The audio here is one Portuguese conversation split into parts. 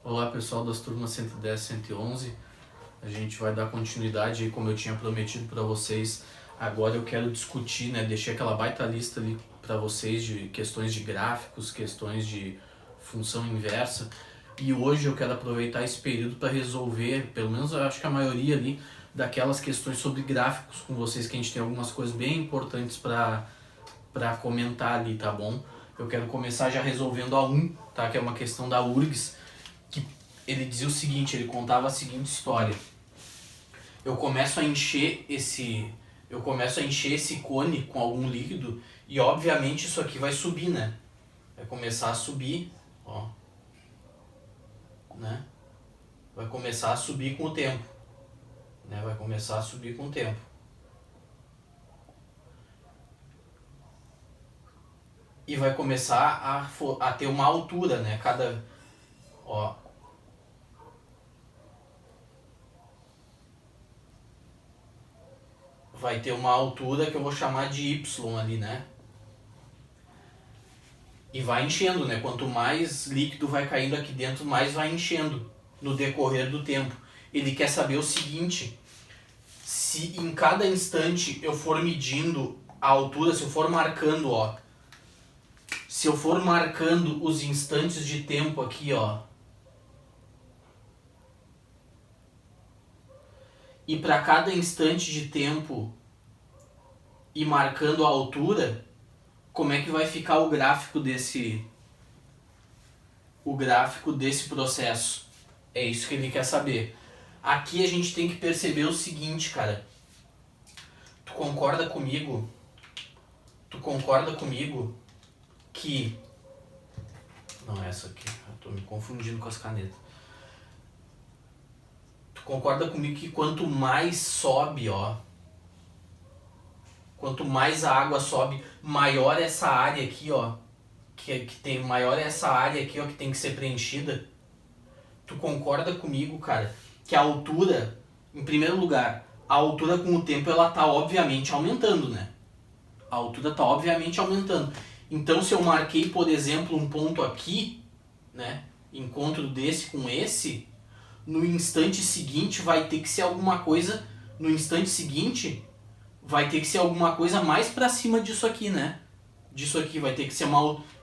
Olá pessoal das turmas 110 e 111, a gente vai dar continuidade aí como eu tinha prometido para vocês. Agora eu quero discutir, deixei aquela baita lista ali para vocês de questões de gráficos, questões de função inversa, e hoje eu quero aproveitar esse período para resolver, pelo menos eu acho que a maioria ali, daquelas questões sobre gráficos com vocês, que a gente tem algumas coisas bem importantes para comentar ali, tá bom? Eu quero começar já resolvendo a 1, tá? Que é uma questão da URGS, que ele dizia o seguinte, ele contava a seguinte história. Eu começo a encher esse cone com algum líquido e obviamente isso aqui vai subir, né? Vai começar a subir, ó, né? Vai começar a subir com o tempo, né? Vai começar a subir com o tempo. E vai começar a ter uma altura, né? Ó, vai ter uma altura que eu vou chamar de Y ali, né? E vai enchendo, né? Quanto mais líquido vai caindo aqui dentro, mais vai enchendo no decorrer do tempo. Ele quer saber o seguinte: se em cada instante eu for medindo a altura, se eu for marcando, ó, se eu for marcando os instantes de tempo aqui, ó, e para cada instante de tempo ir marcando a altura, como é que vai ficar o gráfico desse processo? É isso que ele quer saber. Aqui a gente tem que perceber o seguinte, cara. Tu concorda comigo que... Não é essa aqui, eu tô me confundindo com as canetas. Tu concorda comigo que quanto mais sobe, ó, quanto mais a água sobe, maior essa área aqui, ó, maior essa área aqui, ó, que tem que ser preenchida? Tu concorda comigo, cara, que a altura, em primeiro lugar, a altura com o tempo ela tá obviamente aumentando, né? A altura tá obviamente aumentando. Então se eu marquei, por exemplo, um ponto aqui, né, encontro desse com esse, no instante seguinte vai ter que ser alguma coisa, vai ter que ser alguma coisa mais pra cima disso aqui, né? Disso aqui vai ter que ser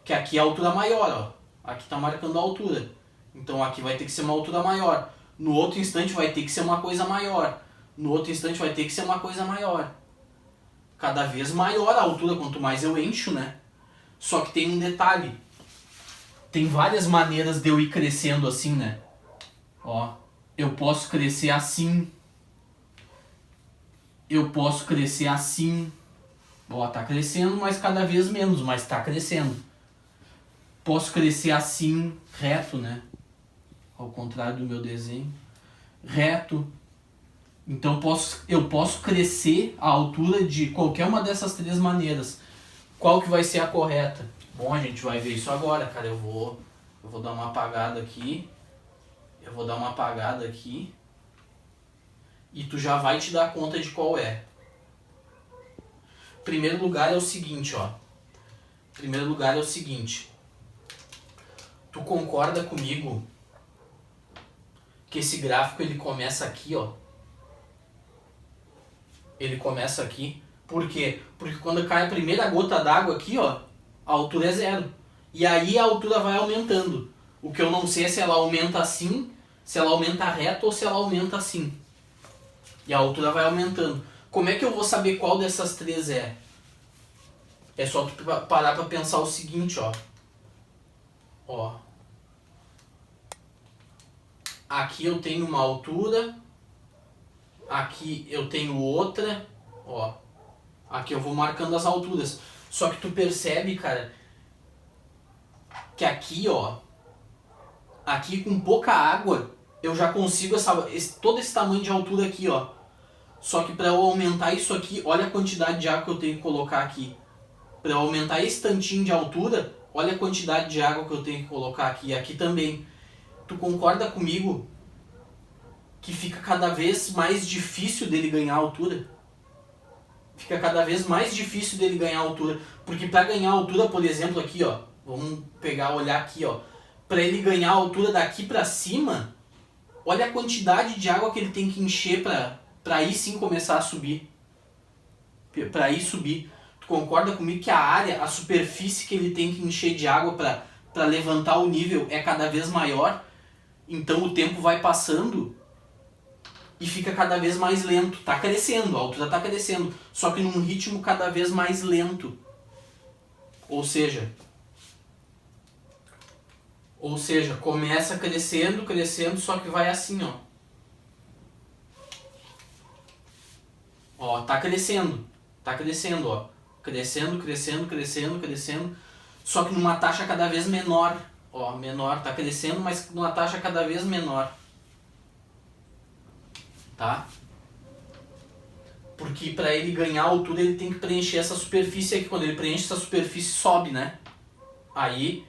que aqui é a altura maior, ó. Aqui tá marcando a altura. Então aqui vai ter que ser uma altura maior. No outro instante vai ter que ser uma coisa maior. No outro instante vai ter que ser uma coisa maior. Cada vez maior a altura, quanto mais eu encho, né? Só que tem um detalhe. Tem várias maneiras de eu ir crescendo assim, né? Ó, eu posso crescer assim. Eu posso crescer assim. Ó, tá crescendo, mas cada vez menos, mas tá crescendo. Posso crescer assim, reto, né? Ao contrário do meu desenho. Reto. Então eu posso crescer a altura de qualquer uma dessas três maneiras. Qual que vai ser a correta? Bom, a gente vai ver isso agora, cara. Eu vou dar uma apagada aqui. E tu já vai te dar conta de qual é. Primeiro lugar é o seguinte, ó. Tu concorda comigo que esse gráfico ele começa aqui, ó? Ele começa aqui. Por quê? Porque quando cai a primeira gota d'água aqui, ó, a altura é 0. E aí a altura vai aumentando. O que eu não sei é se ela aumenta assim, se ela aumenta reto ou se ela aumenta assim. E a altura vai aumentando. Como é que eu vou saber qual dessas três é? É só tu parar pra pensar o seguinte, ó. Ó. Aqui eu tenho uma altura. Aqui eu tenho outra. Ó. Aqui eu vou marcando as alturas. Só que tu percebe, cara, que aqui, ó. Aqui com pouca água, eu já consigo todo esse tamanho de altura aqui, ó. Só que para eu aumentar isso aqui, olha a quantidade de água que eu tenho que colocar aqui. Para eu aumentar esse tantinho de altura, olha a quantidade de água que eu tenho que colocar aqui. E aqui também. Tu concorda comigo que fica cada vez mais difícil dele ganhar altura? Fica cada vez mais difícil dele ganhar altura. Porque para ganhar altura, por exemplo, aqui, ó. Vamos olhar aqui, ó. para ele ganhar a altura daqui para cima, olha a quantidade de água que ele tem que encher para aí sim começar a subir. Para aí subir. Tu concorda comigo que a área, a superfície que ele tem que encher de água para levantar o nível é cada vez maior? Então o tempo vai passando e fica cada vez mais lento. Tá crescendo, a altura tá crescendo, só que num ritmo cada vez mais lento. Ou seja, começa crescendo, só que vai assim, ó. Ó, tá crescendo, ó. Crescendo, só que numa taxa cada vez menor. Ó, menor, tá crescendo, mas numa taxa cada vez menor. Tá? Porque para ele ganhar altura ele tem que preencher essa superfície aqui. Quando ele preenche essa superfície, sobe, né? Aí,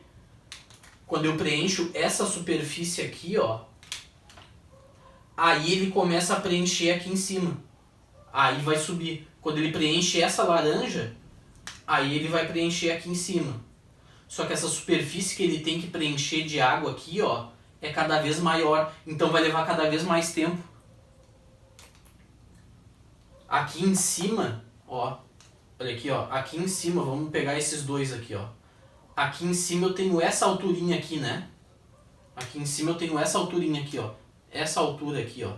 quando eu preencho essa superfície aqui, ó, aí ele começa a preencher aqui em cima. Aí vai subir. Quando ele preenche essa laranja, aí ele vai preencher aqui em cima. Só que essa superfície que ele tem que preencher de água aqui, ó, é cada vez maior. Então vai levar cada vez mais tempo. Aqui em cima, ó, olha aqui, ó, aqui em cima, vamos pegar esses dois aqui, ó. Aqui em cima eu tenho essa alturinha aqui, né? Aqui em cima eu tenho essa alturinha aqui, ó. Essa altura aqui, ó.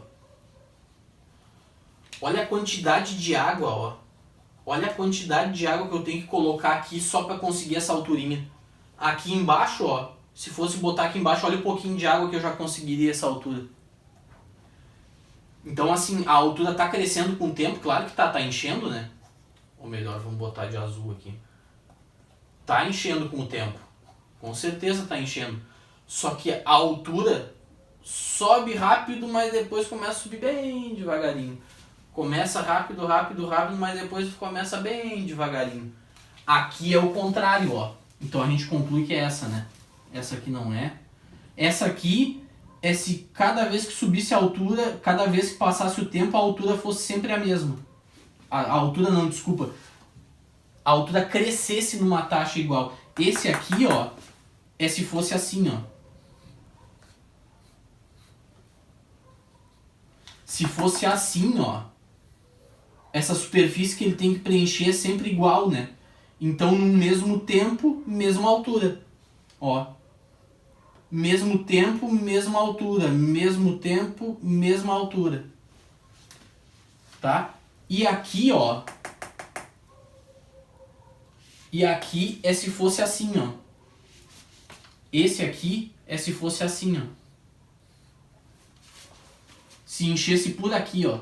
Olha a quantidade de água, ó. Olha a quantidade de água que eu tenho que colocar aqui só para conseguir essa alturinha. Aqui embaixo, ó, se fosse botar aqui embaixo, olha o pouquinho de água que eu já conseguiria essa altura. Então, assim, a altura tá crescendo com o tempo, claro que tá enchendo, né? Ou melhor, vamos botar de azul aqui. Tá enchendo com o tempo. Com certeza tá enchendo. Só que a altura sobe rápido, mas depois começa a subir bem devagarinho. Começa rápido, mas depois começa bem devagarinho. Aqui é o contrário, ó. Então a gente conclui que é essa, né? Essa aqui não é. Essa aqui é se cada vez que subisse a altura, cada vez que passasse o tempo, a altura fosse sempre a mesma. A altura não, desculpa. A altura crescesse numa taxa igual. Esse aqui, ó, é se fosse assim, ó. Se fosse assim, ó, essa superfície que ele tem que preencher é sempre igual, né? Então, no mesmo tempo, mesma altura. Ó. Mesmo tempo, mesma altura. Mesmo tempo, mesma altura. Tá? E aqui, ó. E aqui é se fosse assim, ó. Esse aqui é se fosse assim, ó. Se enchesse por aqui, ó.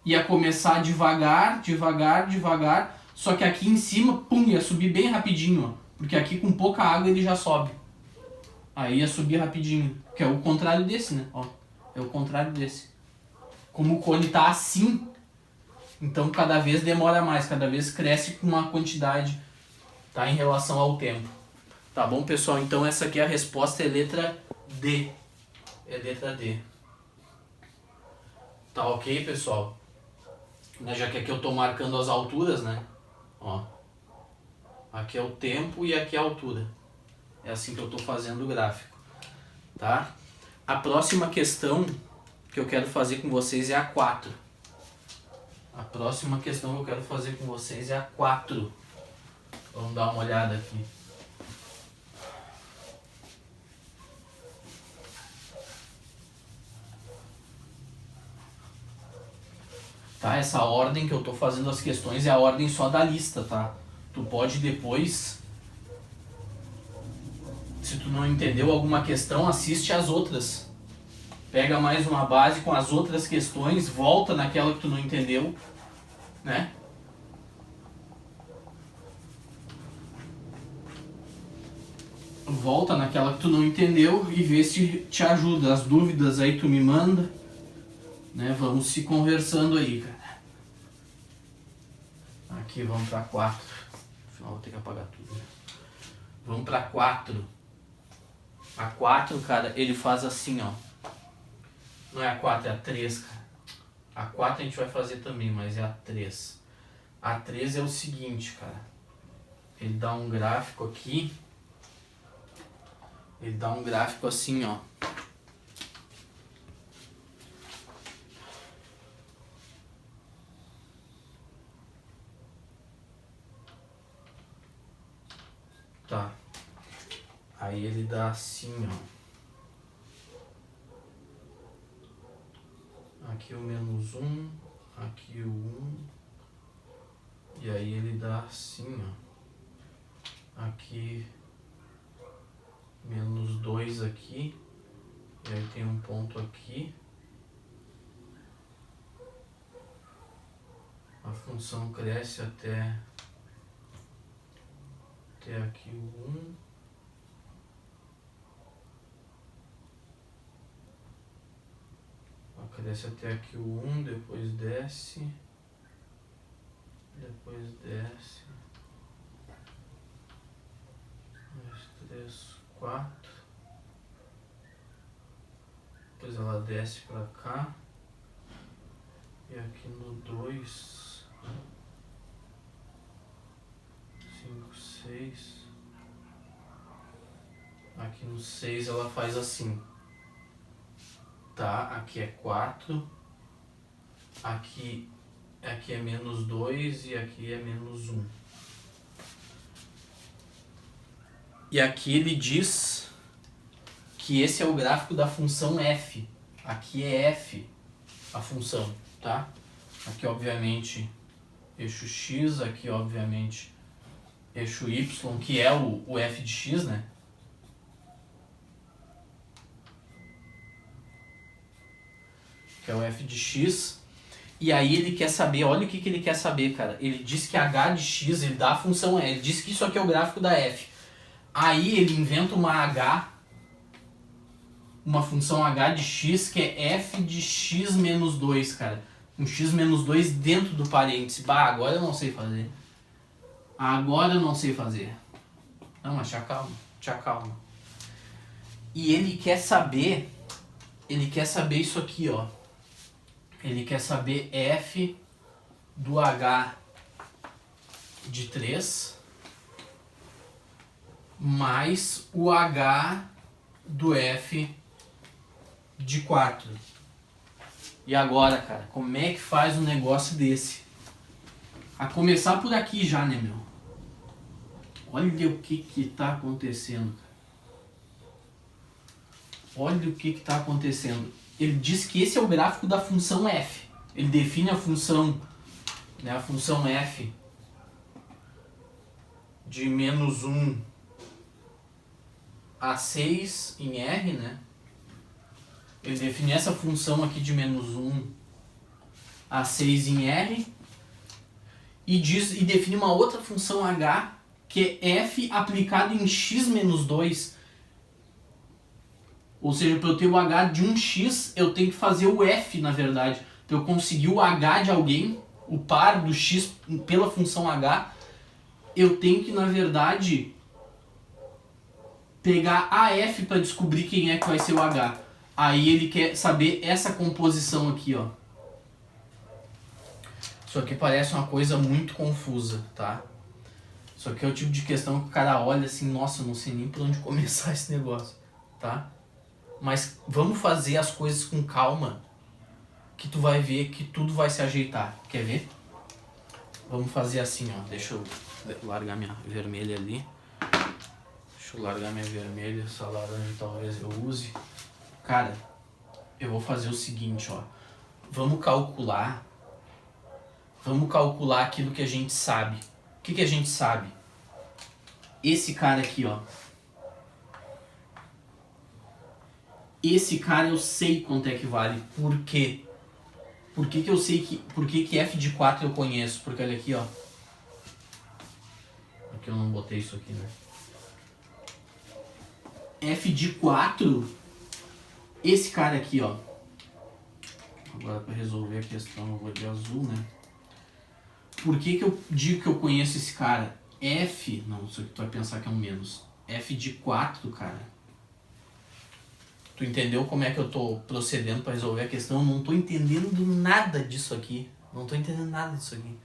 Ia começar devagar, só que aqui em cima, pum, ia subir bem rapidinho, ó. Porque aqui com pouca água ele já sobe. Aí ia subir rapidinho, que é o contrário desse, né? Ó, é o contrário desse. Como o cone tá assim, então cada vez demora mais, cada vez cresce com uma quantidade, tá? Em relação ao tempo. Tá bom, pessoal? Então essa aqui é a resposta, é letra D. É letra D. Tá ok, pessoal? Já que aqui eu tô marcando as alturas, né? Ó. Aqui é o tempo e aqui é a altura. É assim que eu tô fazendo o gráfico. Tá? A próxima questão que eu quero fazer com vocês é a 4. A próxima questão que eu quero fazer com vocês é a 4. Vamos dar uma olhada aqui. Tá? Essa ordem que eu tô fazendo as questões é a ordem só da lista, tá? Tu pode depois, se tu não entendeu alguma questão, assiste as outras. Pega mais uma base com as outras questões, volta naquela que tu não entendeu, né? Volta naquela que tu não entendeu e vê se te ajuda. As dúvidas aí tu me manda, né? Vamos se conversando aí, cara. Aqui, vamos pra 4. Afinal, vou ter que apagar tudo, né? Vamos pra 4. A 4, cara, ele faz assim, ó. Não é a 4, é a 3, cara. A 4 a gente vai fazer também, mas é a 3. A 3 é o seguinte, cara. Ele dá um gráfico aqui. Ele dá um gráfico assim, ó. Tá. Aí ele dá assim, ó. Aqui o menos 1, aqui o 1. E aí ele dá assim, ó. Aqui menos 2 aqui. E aí tem um ponto aqui. A função cresce até aqui o 1. Cresce até aqui o 1, depois desce. Depois desce. 2, 3, 4. Depois ela desce pra cá. E aqui no 2, 5, 6. Aqui no 6 ela faz assim. Tá, aqui é 4. Aqui é menos 2 e aqui é menos 1. E aqui ele diz que esse é o gráfico da função f. Aqui é f a função, tá? Aqui obviamente eixo x, aqui obviamente eixo y, que é o f de x, né? Que é o f de x. E aí ele quer saber, olha o que ele quer saber, cara. Ele diz que h de x, ele dá a função e, ele diz que isso aqui é o gráfico da f. Aí ele inventa uma função h de x que é f de x menos 2, cara. Um x menos 2 dentro do parêntese. Bah, agora eu não sei fazer. Agora eu não sei fazer. Não, mas te acalma. E ele quer saber isso aqui, ó. Ele quer saber f do h de 3 mais o h do f de 4. E agora, cara, como é que faz um negócio desse? A começar por aqui já, né, meu? Olha o que tá acontecendo, cara. Olha o que tá acontecendo. Ele diz que esse é o gráfico da função f. Ele define a função, né, a função f de menos 1 a 6 em R, né? Ele define essa função aqui de menos 1 a 6 em R e define uma outra função h que é f aplicado em x menos 2. Ou seja, para eu ter o h de um x, eu tenho que fazer o f, na verdade. Para eu conseguir o h de alguém, o par do x pela função h, eu tenho que, na verdade, pegar a f para descobrir quem é que vai ser o h. Aí ele quer saber essa composição aqui, ó. Isso aqui parece uma coisa muito confusa, tá? Isso aqui é o tipo de questão que o cara olha assim, nossa, eu não sei nem por onde começar esse negócio, tá? Mas vamos fazer as coisas com calma, que tu vai ver que tudo vai se ajeitar. Quer ver? Vamos fazer assim, ó. Deixa eu largar minha vermelha ali. Deixa eu largar minha vermelha, essa laranja talvez eu use. Cara, eu vou fazer o seguinte, ó. Vamos calcular aquilo que a gente sabe. O que a gente sabe? Esse cara aqui, ó. Esse cara eu sei quanto é que vale. Por quê? Por que eu sei que... Por que f de 4 eu conheço? Porque olha aqui, ó. Aqui eu não botei isso aqui, né? F de 4... Esse cara aqui, ó. Agora para resolver a questão eu vou de azul, né? Por que eu digo que eu conheço esse cara? F... Não, isso aqui tu vai pensar que é um menos. F de 4, cara. Tu entendeu como é que eu tô procedendo para resolver a questão? Eu não tô entendendo nada disso aqui. Não tô entendendo nada disso aqui.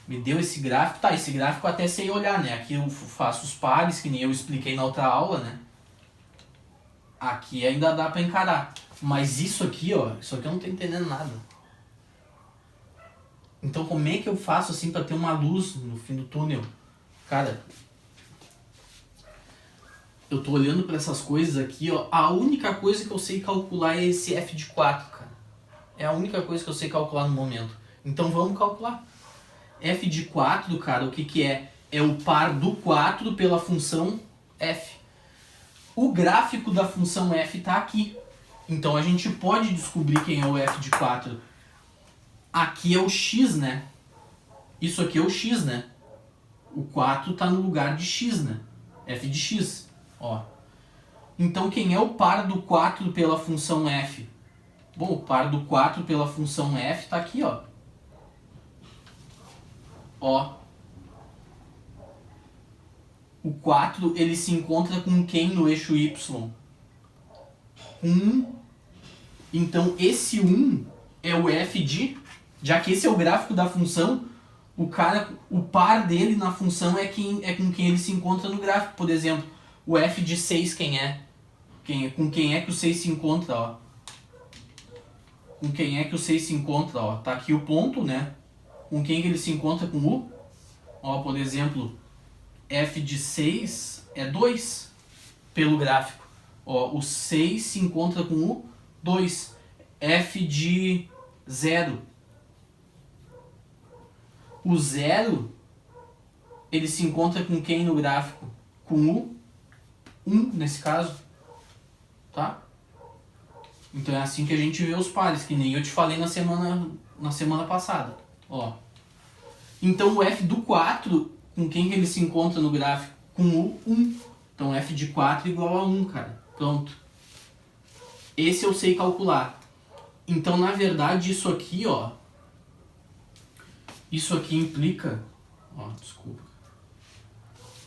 Me deu esse gráfico. Tá, esse gráfico eu até sei olhar, né? Aqui eu faço os pares, que nem eu expliquei na outra aula, né? Aqui ainda dá pra encarar. Mas isso aqui, ó, isso aqui eu não tô entendendo nada. Então como é que eu faço assim pra ter uma luz no fim do túnel? Cara, eu tô olhando pra essas coisas aqui, ó. A única coisa que eu sei calcular é esse f de 4, cara. É a única coisa que eu sei calcular no momento. Então vamos calcular. F de 4, cara, o que que é? É o par do 4 pela função f. O gráfico da função f tá aqui. Então a gente pode descobrir quem é o f de 4. Aqui é o x, né? Isso aqui é o x, né? O 4 tá no lugar de x, né? F de x, ó. Então quem é o par do 4 pela função f? Bom, o par do 4 pela função f tá aqui, ó. Ó. O 4, ele se encontra com quem no eixo y? Com 1. Então esse 1 é o f de... Já que esse é o gráfico da função, o par dele na função é com quem ele se encontra no gráfico. Por exemplo, o f de 6 quem é? Com quem é que o 6 se encontra, ó? Com quem é que o 6 se encontra, ó? Tá aqui o ponto, né? Com quem que ele se encontra com o? Ó, por exemplo, f de 6 é 2 pelo gráfico. Ó, o 6 se encontra com o 2. F de 0. O 0, ele se encontra com quem no gráfico? Com o 1, nesse caso. Tá? Então é assim que a gente vê os pares, que nem eu te falei na semana passada. Ó. Então o f do 4, com quem que ele se encontra no gráfico? Com o 1. Então f de 4 igual a 1, cara. Pronto. Esse eu sei calcular. Então, na verdade, isso aqui, ó. Isso aqui implica... Ó, desculpa.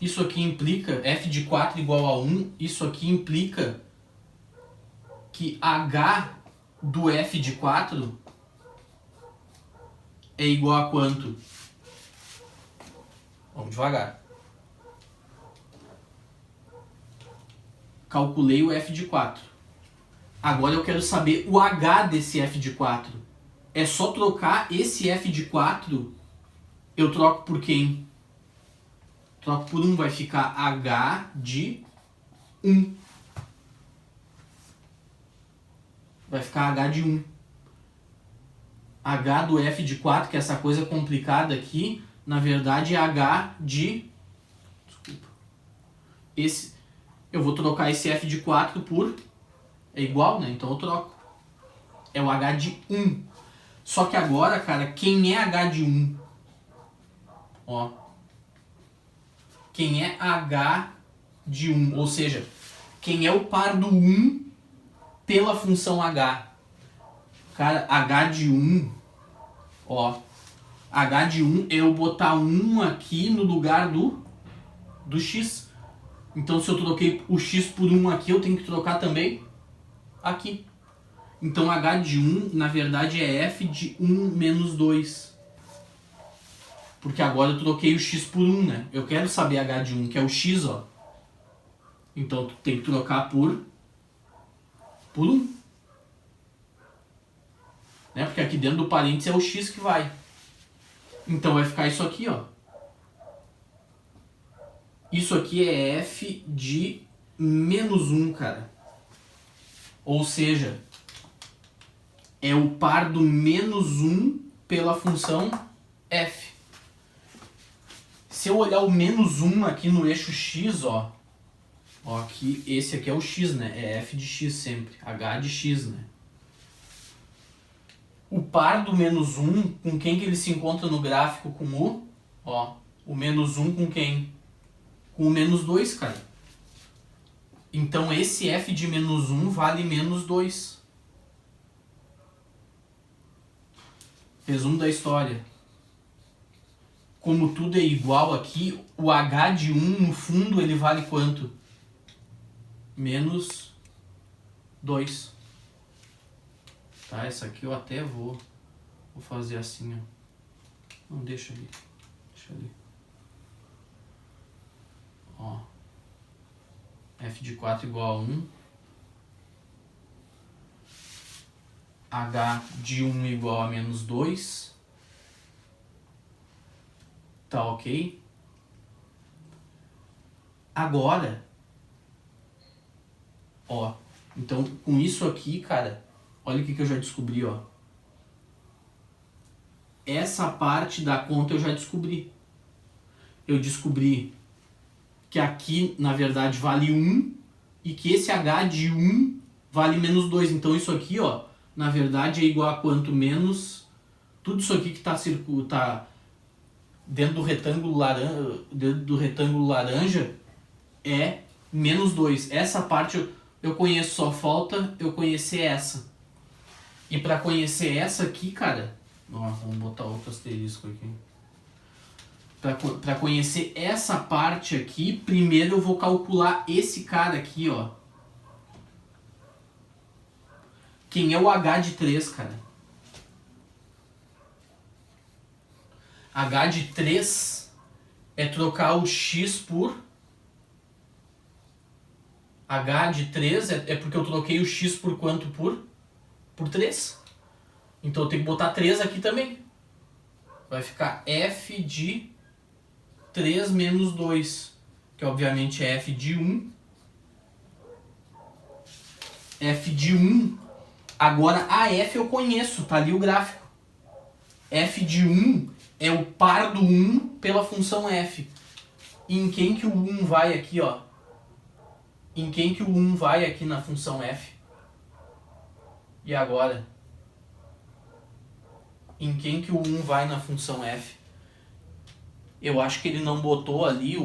Isso aqui implica... F de 4 igual a 1. Isso aqui implica que h do f de 4 é igual a quanto? Vamos devagar. Calculei o f de 4. Agora eu quero saber o h desse f de 4. É só trocar esse f de 4, eu troco por quem? Troco por 1, vai ficar h de 1. Vai ficar h de 1. H do f de 4, que é essa coisa complicada aqui, na verdade é h de... Desculpa. Eu vou trocar esse f de 4 por... É igual, né? Então eu troco. É o h de 1. Só que agora, cara, quem é h de 1? Ó. Quem é h de 1? Ou seja, quem é o par do 1 pela função h? Cara, h de 1, ó. H de 1 é eu botar 1 aqui no lugar do x. Então se eu troquei o x por 1 aqui, eu tenho que trocar também aqui. Então h de 1, na verdade, é f de 1 menos 2. Porque agora eu troquei o x por 1, né? Eu quero saber h de 1, que é o x, ó. Então tu tem que trocar por 1. Né? Porque aqui dentro do parênteses é o x que vai. Então vai ficar isso aqui, ó. Isso aqui é f de menos 1, cara. Ou seja, é o par do menos 1 pela função f. Se eu olhar o menos 1 aqui no eixo x, ó. Ó, aqui, esse aqui é o x, né? É f de x sempre. H de x, né? O par do menos 1, com quem que ele se encontra no gráfico? Com o... Ó, o menos 1 com quem? Com o menos 2, cara. Então esse f de menos 1 vale menos 2. Resumo da história. Como tudo é igual aqui, o h de 1 no fundo ele vale quanto? Menos 2. Tá, essa aqui eu até vou fazer assim, ó. Não, deixa ali. Deixa ali. Ó. F de 4 igual a 1. H de 1 igual a menos 2. Tá ok? Agora, ó, então com isso aqui, cara, olha o que eu já descobri, ó. Essa parte da conta eu já descobri. Eu descobri que aqui, na verdade, vale 1 e que esse H de 1 vale menos 2. Então isso aqui, ó, na verdade é igual a quanto? Menos tudo isso aqui que tá dentro do retângulo laranja é menos 2. Essa parte eu conheço, só falta eu conhecer essa. E para conhecer essa aqui, cara, ó, vamos botar outro asterisco aqui. Para conhecer essa parte aqui, primeiro eu vou calcular esse cara aqui, ó. Quem é o H de 3, cara? H de 3 é trocar o x por... H de 3 é porque eu troquei o x por quanto? Por 3. Então eu tenho que botar 3 aqui também. Vai ficar f de 3 menos 2, que obviamente é f de 1. F de 1. Agora a f eu conheço, tá ali o gráfico. F de 1 é o par do 1 pela função f. E em quem que o 1 vai aqui, ó? Em quem que o 1 vai aqui na função f? E agora? Em quem que o 1 vai na função f? Eu acho que ele não botou ali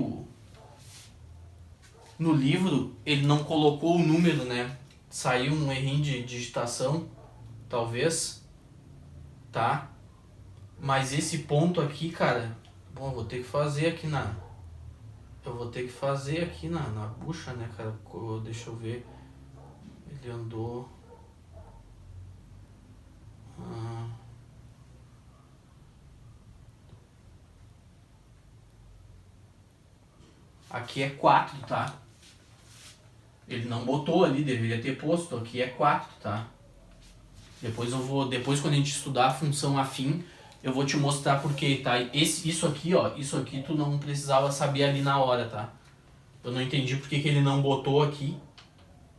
no livro, ele não colocou o número, né? Saiu um errinho de digitação, talvez, tá? Mas esse ponto aqui, cara, bom, eu vou ter que fazer aqui na bucha, né, cara? Deixa eu ver. Ele andou... Aqui é 4, tá? Ele não botou ali, deveria ter posto. Aqui é 4, tá? Depois quando a gente estudar a função afim, eu vou te mostrar porquê, tá? Isso aqui, ó, isso aqui tu não precisava saber ali na hora, tá? Eu não entendi porque que ele não botou aqui,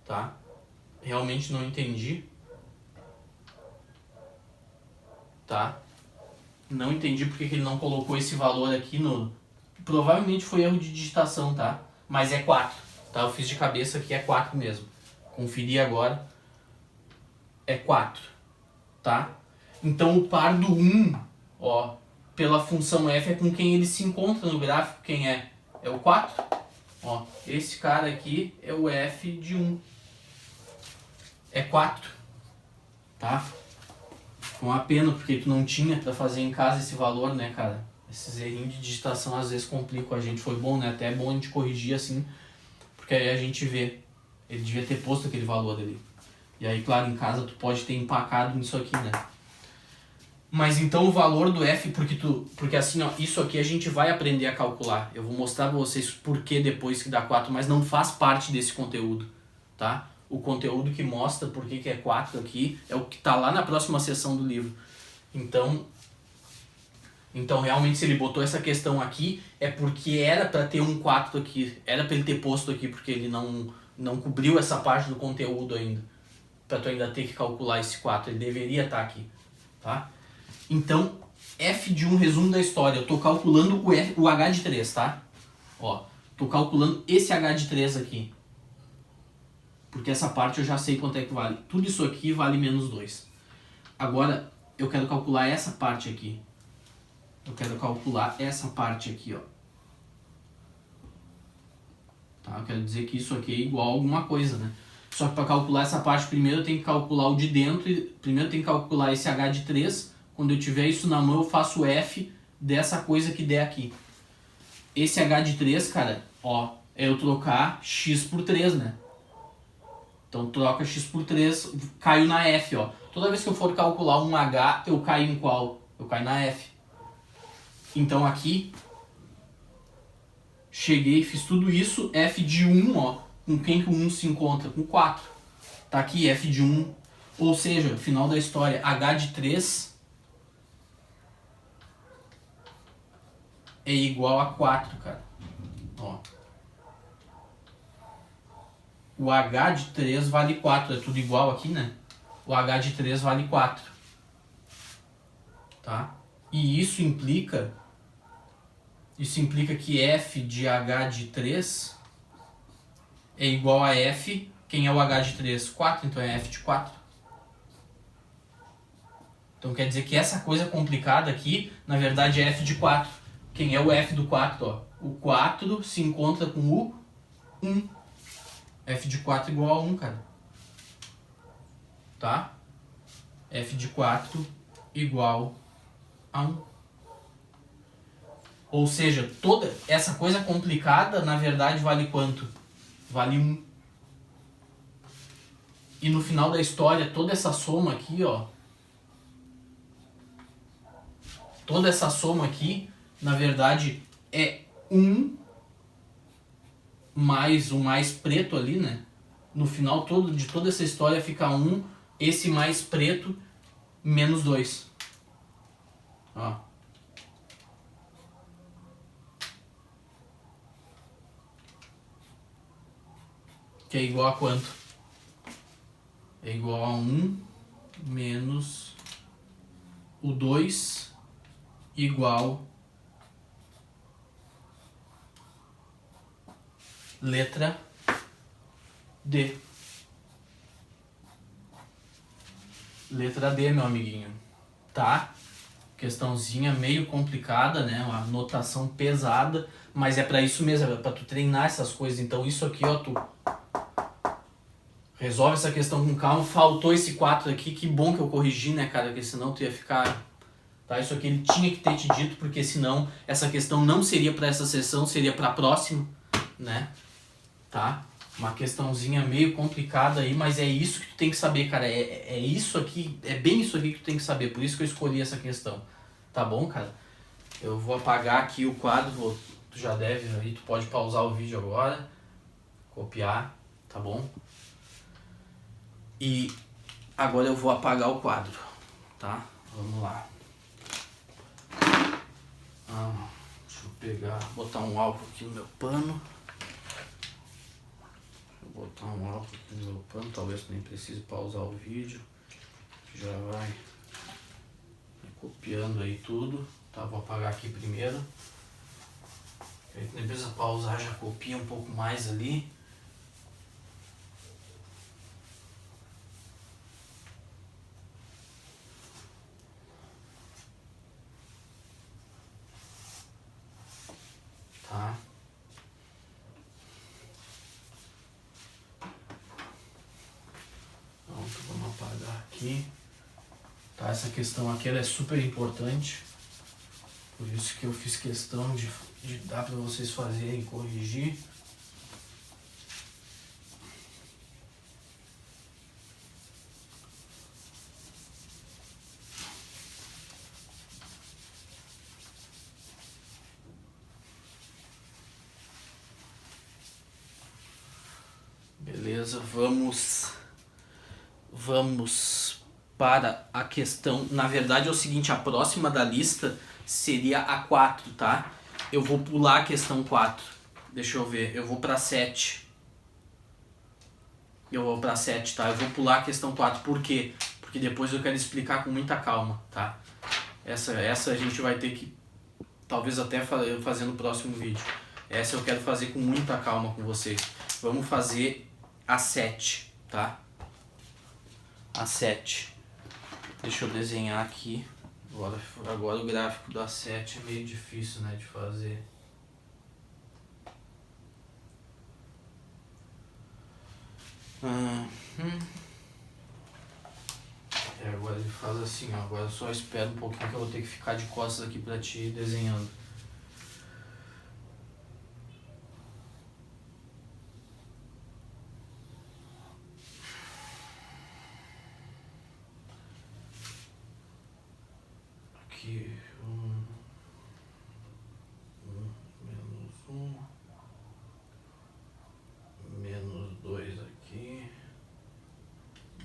tá? Realmente não entendi. Tá? Não entendi porque que ele não colocou esse valor aqui no... Provavelmente foi erro de digitação, tá? Mas é 4, tá? Eu fiz de cabeça aqui, é 4 mesmo. Conferi agora. É 4, tá? Então o par do 1, ó, pela função f é com quem ele se encontra no gráfico. Quem é? É o 4. Ó, esse cara aqui é o f de 1. É 4, tá? Foi uma pena, porque tu não tinha pra fazer em casa esse valor, né, cara? Esses errinhos de digitação às vezes complicam a gente. Foi bom, né? Até é bom a gente corrigir assim, porque aí a gente vê. Ele devia ter posto aquele valor ali. E aí, claro, em casa tu pode ter empacado nisso aqui, né? Mas então o valor do f, porque assim, ó, isso aqui a gente vai aprender a calcular. Eu vou mostrar pra vocês por que depois que dá 4, mas não faz parte desse conteúdo, tá? O conteúdo que mostra por que é 4 aqui é o que tá lá na próxima seção do livro. Então realmente se ele botou essa questão aqui é porque era para ter um 4 aqui, era para ele ter posto aqui, porque ele não cobriu essa parte do conteúdo ainda. Para tu ainda ter que calcular esse 4, ele deveria estar aqui, tá? Então, f de 1, resumo da história, eu tô calculando o h de 3, tá? Ó, tô calculando esse h de 3 aqui. Porque essa parte eu já sei quanto é que vale. Tudo isso aqui vale menos 2. Agora, eu quero calcular essa parte aqui. Eu quero calcular essa parte aqui, ó. Tá? Eu quero dizer que isso aqui é igual a alguma coisa, né? Só que para calcular essa parte, primeiro eu tenho que calcular o de dentro. Primeiro eu tenho que calcular esse h de 3. Quando eu tiver isso na mão, eu faço f dessa coisa que der aqui. Esse h de 3, cara, ó, é eu trocar x por 3, né? Então troca x por 3, caiu na f, ó. Toda vez que eu for calcular um h, eu caio em qual? Eu caio na f. Então aqui, cheguei, fiz tudo isso, f de 1, ó, com quem que o 1 se encontra? Com 4. Tá aqui f de 1. Ou seja, final da história, h de 3 é igual a 4, cara. Ó. O h de 3 vale 4, é tudo igual aqui, né? O h de 3 vale 4. Tá? E isso implica que f de h de 3 é igual a f, quem é o h de 3? 4, então é f de 4. Então quer dizer que essa coisa complicada aqui, na verdade é f de 4. Quem é o f do 4? Ó? O 4 se encontra com o 1. F de 4 igual a 1, cara. Tá? F de 4 igual a 1. Ou seja, toda essa coisa complicada, na verdade, vale quanto? Vale 1. E no final da história, toda essa soma aqui, ó. Toda essa soma aqui, na verdade, é 1 mais o mais preto ali, né? No final de toda essa história fica 1, esse mais preto, menos 2. Ó. Que é igual a quanto? É igual a 1 menos o 2 igual letra D. Letra D, meu amiguinho. Tá? Questãozinha meio complicada, né? Uma notação pesada, mas é pra isso mesmo, é pra tu treinar essas coisas. Então isso aqui, ó, tu resolve essa questão com calma. Faltou esse 4 aqui, que bom que eu corrigi, né, cara? Porque senão tu ia ficar... Tá? Isso aqui ele tinha que ter te dito, porque senão essa questão não seria pra essa sessão, seria pra próxima, né? Tá? Uma questãozinha meio complicada aí, mas é isso que tu tem que saber, cara. É isso aqui, é bem isso aqui que tu tem que saber. Por isso que eu escolhi essa questão. Tá bom, cara? Eu vou apagar aqui o quadro, tu já deve aí, tu pode pausar o vídeo agora, copiar, tá bom? E agora eu vou apagar o quadro, tá? Vamos lá. Deixa eu pegar, botar um álcool aqui no meu pano. Vou botar um álcool aqui no meu pano, talvez nem precise pausar o vídeo. Já vai copiando aí tudo, tá? Vou apagar aqui primeiro. Aí nem precisa pausar, já copia um pouco mais ali. Tá? Pronto, vamos apagar aqui. Tá, essa questão aqui ela é super importante. Por isso que eu fiz questão de dar para vocês fazerem, corrigir. Beleza, vamos para a questão. Na verdade é o seguinte, a próxima da lista seria a 4, tá? Eu vou pular a questão 4. Deixa eu ver, eu vou para 7. Eu vou para 7, tá? Eu vou pular a questão 4. Por quê? Porque depois eu quero explicar com muita calma, tá? Essa a gente vai ter que, talvez até fazer no próximo vídeo. Essa eu quero fazer com muita calma com vocês. Vamos fazer a 7, tá? A 7. Deixa eu desenhar aqui. Agora o gráfico da 7 é meio difícil, né, de fazer. Agora ele faz assim, ó. Agora só espera um pouquinho que eu vou ter que ficar de costas aqui pra ti desenhando. Aqui, menos 2 aqui,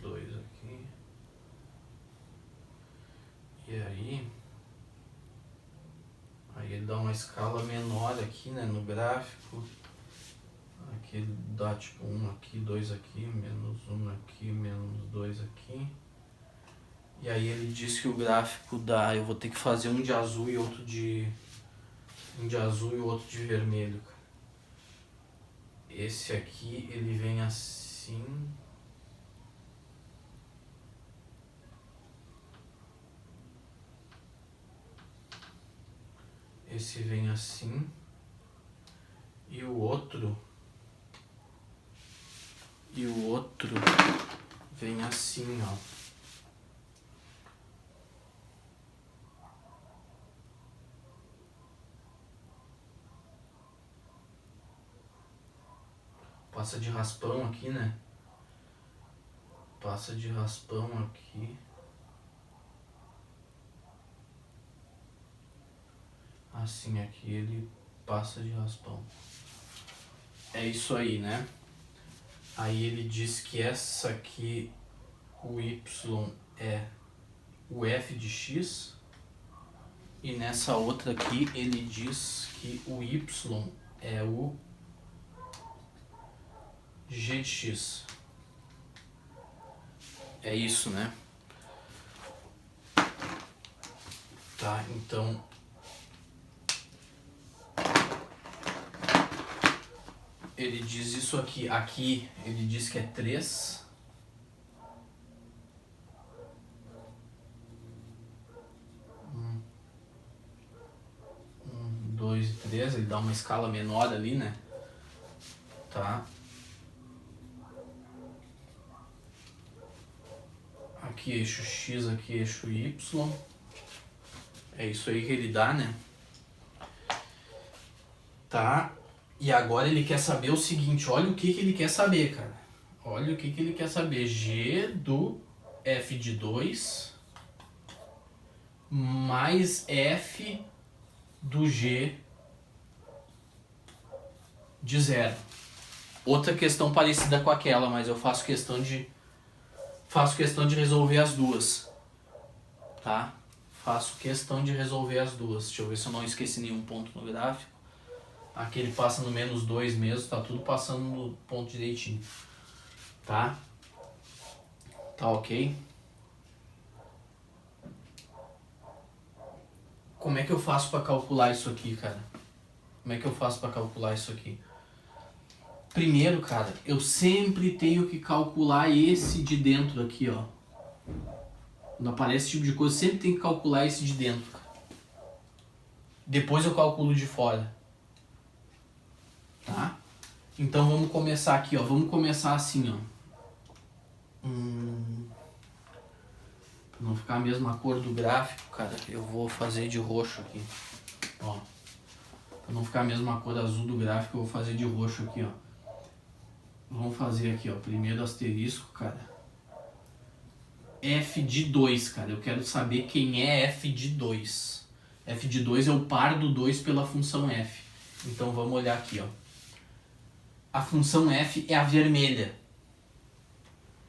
2 aqui. Aí ele dá uma escala menor aqui, né, no gráfico. Aqui ele dá tipo 1 aqui, 2 aqui, menos 1 aqui, menos 2 aqui. E aí ele diz que o gráfico dá, eu vou ter que fazer um de azul e outro de vermelho. Esse aqui ele vem assim. Esse vem assim. E o outro vem assim, ó. Passa de raspão aqui, né? Passa de raspão aqui. Assim, aqui ele passa de raspão. É isso aí, né? Aí ele diz que essa aqui, o Y é o f de x. E nessa outra aqui ele diz que o Y é o g de x. É isso, né? Tá, então... Ele diz isso aqui. Aqui ele diz que é 3. 2 e 3. Ele dá uma escala menor ali, né? Tá. Aqui eixo X, aqui eixo Y. É isso aí que ele dá, né? Tá. E agora ele quer saber o seguinte, olha o que ele quer saber, cara. Olha o que ele quer saber. G do f de 2 mais f do g de 0. Outra questão parecida com aquela, mas eu faço questão de resolver as duas. Tá? Faço questão de resolver as duas. Deixa eu ver se eu não esqueci nenhum ponto no gráfico. Aqui ele passa no menos 2 mesmo, tá tudo passando no ponto direitinho. Tá? Tá ok? Como é que eu faço para calcular isso aqui, cara? Como é que eu faço para calcular isso aqui? Primeiro, cara, eu sempre tenho que calcular esse de dentro aqui, ó. Quando aparece esse tipo de coisa, eu sempre tenho que calcular esse de dentro, cara. Depois eu calculo de fora. Tá? Então vamos começar aqui, ó. Vamos começar assim, ó. Pra não ficar a mesma cor do gráfico, cara, eu vou fazer de roxo aqui. Ó. Pra não ficar a mesma cor azul do gráfico, eu vou fazer de roxo aqui, ó. Vamos fazer aqui, ó. Primeiro asterisco, cara. F de 2, cara. Eu quero saber quem é F de 2. F de 2 é o par do 2 pela função F. Então vamos olhar aqui, ó. A função f é a vermelha,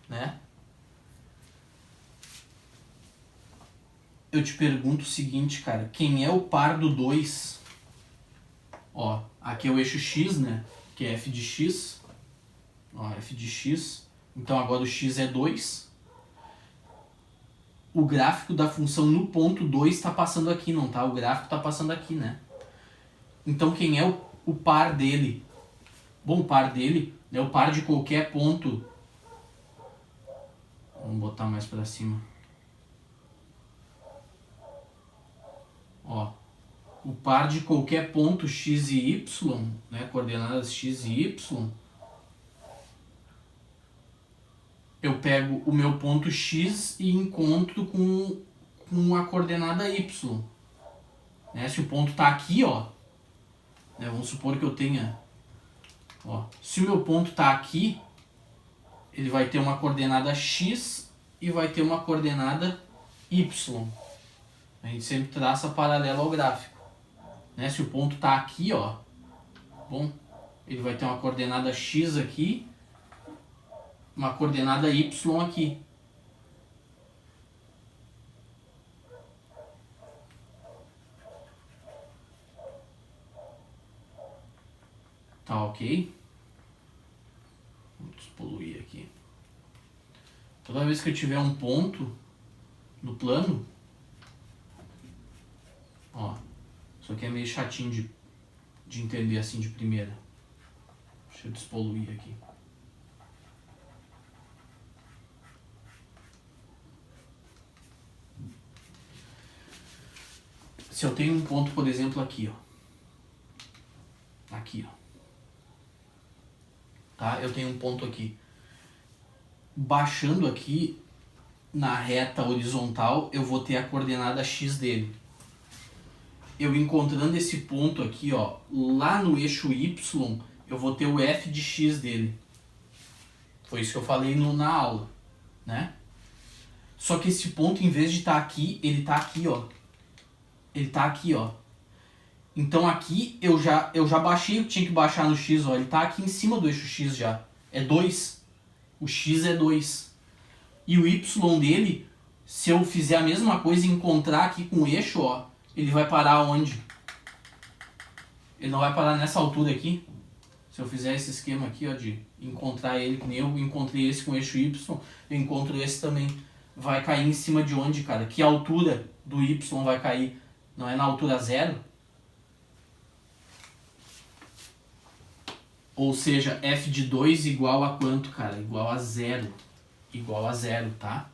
né? Eu te pergunto o seguinte, cara, quem é o par do 2? Ó, aqui é o eixo x, né? Que é f de x. Ó, f de x. Então agora o x é 2. O gráfico da função no ponto 2 está passando aqui, não tá? O gráfico está passando aqui, né? Então quem é o par dele? Bom, o par dele é o par de qualquer ponto. Vamos botar mais para cima. Ó, o par de qualquer ponto x e y, né, coordenadas x e y, eu pego o meu ponto x e encontro com a coordenada y. Né, se o ponto está aqui, ó, né, vamos supor que eu tenha... Ó, se o meu ponto está aqui, ele vai ter uma coordenada x e vai ter uma coordenada y. A gente sempre traça paralela ao gráfico. Né? Se o ponto está aqui, ó, bom, ele vai ter uma coordenada x aqui, uma coordenada y aqui. Tá ok? Vou despoluir aqui. Toda vez que eu tiver um ponto no plano, ó, isso aqui é meio chatinho de entender assim de primeira. Deixa eu despoluir aqui. Se eu tenho um ponto, por exemplo, aqui, ó. Aqui, ó. Tá? Eu tenho um ponto aqui. Baixando aqui na reta horizontal, eu vou ter a coordenada x dele. Eu encontrando esse ponto aqui, ó, lá no eixo y, eu vou ter o f de x dele. Foi isso que eu falei na aula, né? Só que esse ponto, em vez de estar aqui, ele tá aqui, ó. Ele tá aqui, ó. Então aqui eu já baixei o que tinha que baixar no x, ó. Ele tá aqui em cima do eixo x já. É 2. O x é 2. E o y dele, se eu fizer a mesma coisa e encontrar aqui com o eixo, ó, ele vai parar onde? Ele não vai parar nessa altura aqui. Se eu fizer esse esquema aqui, ó, de encontrar ele, que nem eu encontrei esse com o eixo y, eu encontro esse também. Vai cair em cima de onde, cara? Que altura do y vai cair? Não é na altura 0? Ou seja, f de 2 igual a quanto, cara? Igual a 0. Igual a 0, tá?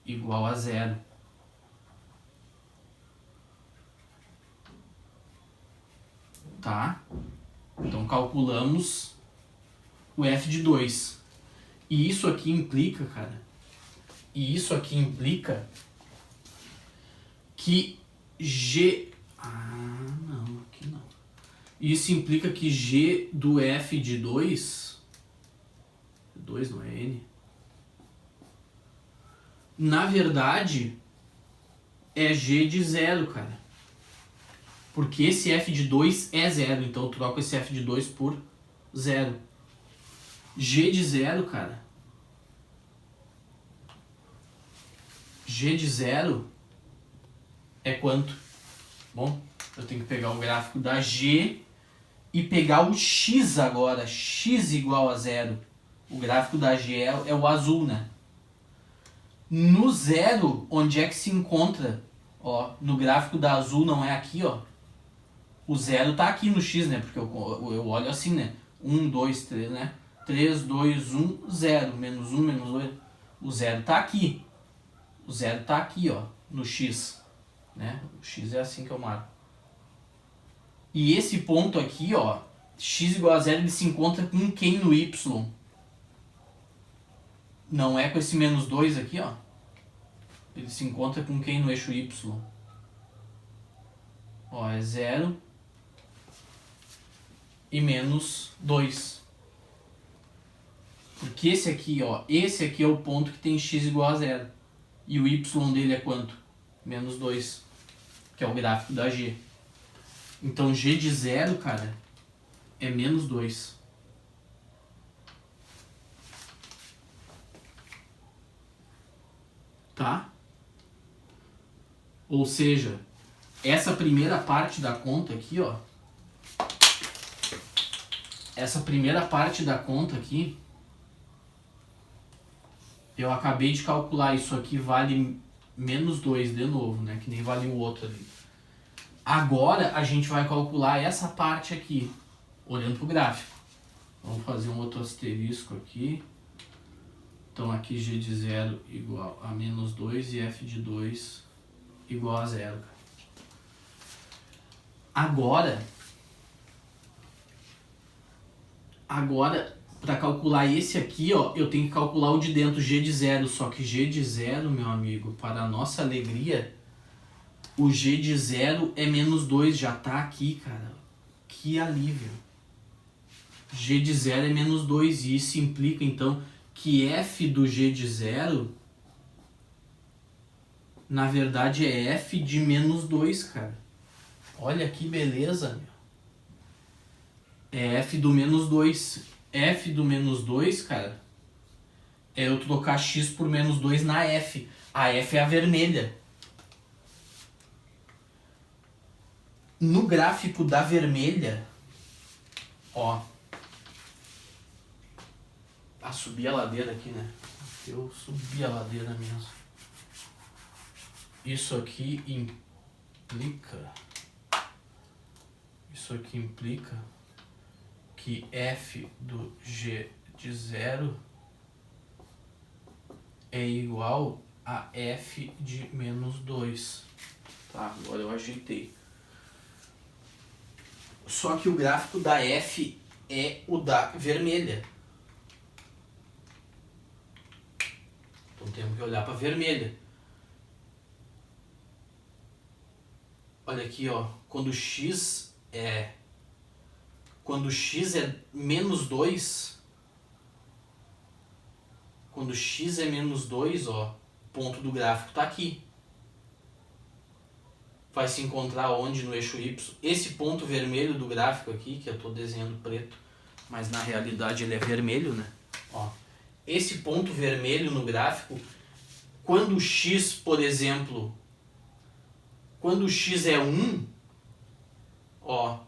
Igual a 0. Tá? Então calculamos o f de 2. E isso aqui implica, cara, que g... Ah, não, aqui não. Isso implica que g do f de 2... 2 não é n? Na verdade, é g de 0, cara. Porque esse f de 2 é 0, então eu troco esse f de 2 por 0. G de 0, cara. G de 0 é quanto? Bom, eu tenho que pegar o gráfico da G e pegar o x agora. X igual a 0. O gráfico da G é o azul, né? No 0, onde é que se encontra? Ó, no gráfico da azul não é aqui, ó. O 0 tá aqui no x, né? Porque eu olho assim, né? 1, 2, 3, né? 3, 2, 1, 0. Menos 1, menos 2. O 0 tá aqui. O 0 tá aqui, ó. No x. Né? O x é assim que eu marco. E esse ponto aqui, ó. X igual a 0, ele se encontra com quem no y? Não é com esse menos 2 aqui, ó. Ele se encontra com quem no eixo y? Ó, é 0 e menos 2. Porque esse aqui, ó, esse aqui é o ponto que tem x igual a 0. E o y dele é quanto? Menos 2. Que é o gráfico da G. Então G de 0, cara, é menos 2. Tá? Ou seja, essa primeira parte da conta aqui, ó. Essa primeira parte da conta aqui, eu acabei de calcular. Isso aqui vale menos 2 de novo, né? Que nem vale o outro ali. Agora a gente vai calcular essa parte aqui, olhando para o gráfico. Vamos fazer um outro asterisco aqui. Então aqui G de 0 igual a menos 2 e F de 2 igual a 0. Agora, para calcular esse aqui, ó, eu tenho que calcular o de dentro, G de 0. Só que G de 0, meu amigo, para a nossa alegria, o G de 0 é menos 2, já tá aqui, cara. Que alívio. G de 0 é menos 2 e isso implica, então, que F do G de 0, na verdade, é F de menos 2, cara. Olha que beleza, meu. É F do menos 2. F do menos 2, cara, é eu trocar x por menos 2 na F. A F é a vermelha. No gráfico da vermelha, Ó. Subir a ladeira aqui, né? Eu subi a ladeira mesmo. Isso aqui implica que f do g de 0 é igual a f de menos 2. Tá, agora eu ajeitei. Só que o gráfico da f é o da vermelha. Então temos que olhar para a vermelha. Olha aqui, ó. Quando x é menos 2, quando x é menos 2, ó, o ponto do gráfico está aqui. Vai se encontrar onde no eixo y? Esse ponto vermelho do gráfico aqui, que eu estou desenhando preto, mas na realidade ele é vermelho, né? Ó, esse ponto vermelho no gráfico, quando x, por exemplo, quando x é 1, ó,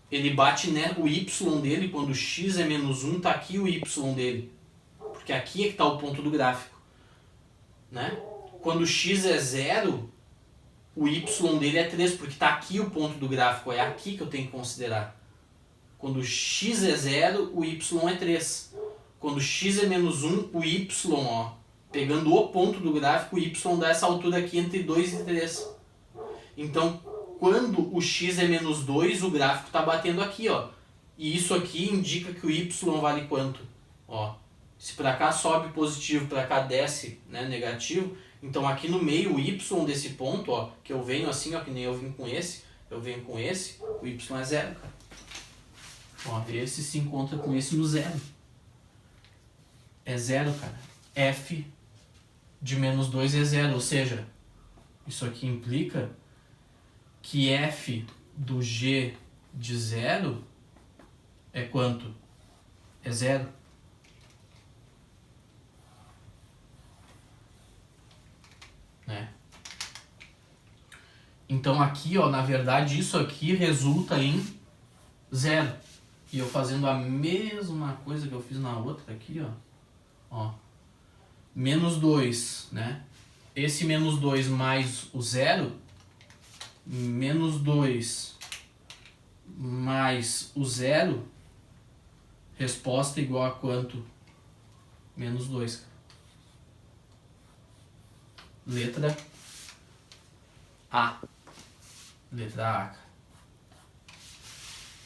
ele bate, né, o y dele, quando x é menos 1, tá aqui o y dele. Porque aqui é que está o ponto do gráfico. Né? Quando x é 0, o y dele é 3, porque está aqui o ponto do gráfico. É aqui que eu tenho que considerar. Quando x é 0, o y é 3. Quando x é menos 1, o y, ó, pegando o ponto do gráfico, o y dá essa altura aqui entre 2 e 3. Então, quando o x é menos 2, o gráfico está batendo aqui, ó. E isso aqui indica que o y vale quanto? Ó, se para cá sobe positivo, para cá desce, né, negativo, então aqui no meio o y desse ponto, ó, que eu venho assim, ó, que nem eu vim com esse, eu venho com esse, o y é 0, cara. Ó, esse se encontra com esse no 0. É 0, cara. F de menos 2 é 0, ou seja, isso aqui implica que f do g de 0 é quanto? É 0. Né? Então aqui, ó, na verdade, isso aqui resulta em 0. E eu fazendo a mesma coisa que eu fiz na outra aqui, ó. Menos 2, né? Esse menos 2 mais o 0, menos 2 mais o 0, resposta igual a quanto? Menos 2. Letra A. Letra A.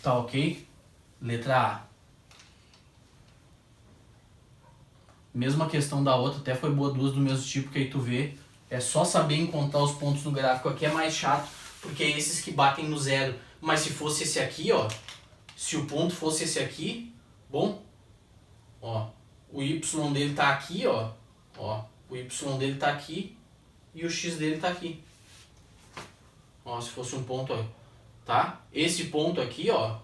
Tá ok? Letra A. Mesma questão da outra, até foi boa, duas do mesmo tipo, que aí tu vê. É só saber encontrar os pontos no gráfico. Aqui é mais chato, porque é esses que batem no 0. Mas se fosse esse aqui, ó, se o ponto fosse esse aqui, bom, ó, o y dele tá aqui, ó, o y dele tá aqui e o x dele tá aqui. Ó, se fosse um ponto, ó, tá? Esse ponto aqui, ó,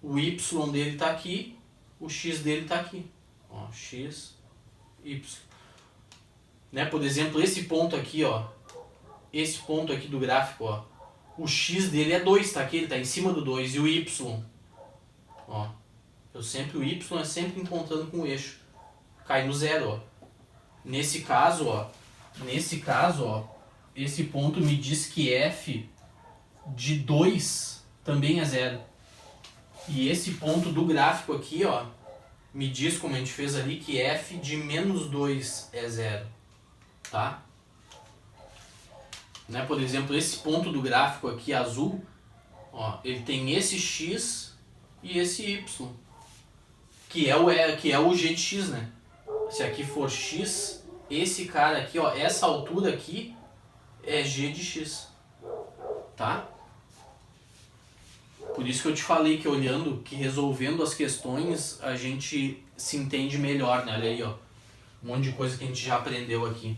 o y dele tá aqui, o x dele tá aqui. Ó, x, y. Né? Por exemplo, esse ponto aqui, ó, esse ponto aqui do gráfico, ó, o x dele é 2, tá aqui, ele tá em cima do 2, e o y, ó, o y é sempre encontrando com o eixo, cai no 0, ó. Nesse caso, ó, esse ponto me diz que f de 2 também é 0. E esse ponto do gráfico aqui, ó, me diz, como a gente fez ali, que f de menos 2 é 0. Tá? Né? Por exemplo, esse ponto do gráfico aqui, azul, ó, ele tem esse x e esse y, que é o g de x, né? Se aqui for x, esse cara aqui, ó, essa altura aqui é g de x. Tá? Por isso que eu te falei que olhando, que resolvendo as questões, a gente se entende melhor, né? Olha aí, ó, um monte de coisa que a gente já aprendeu aqui.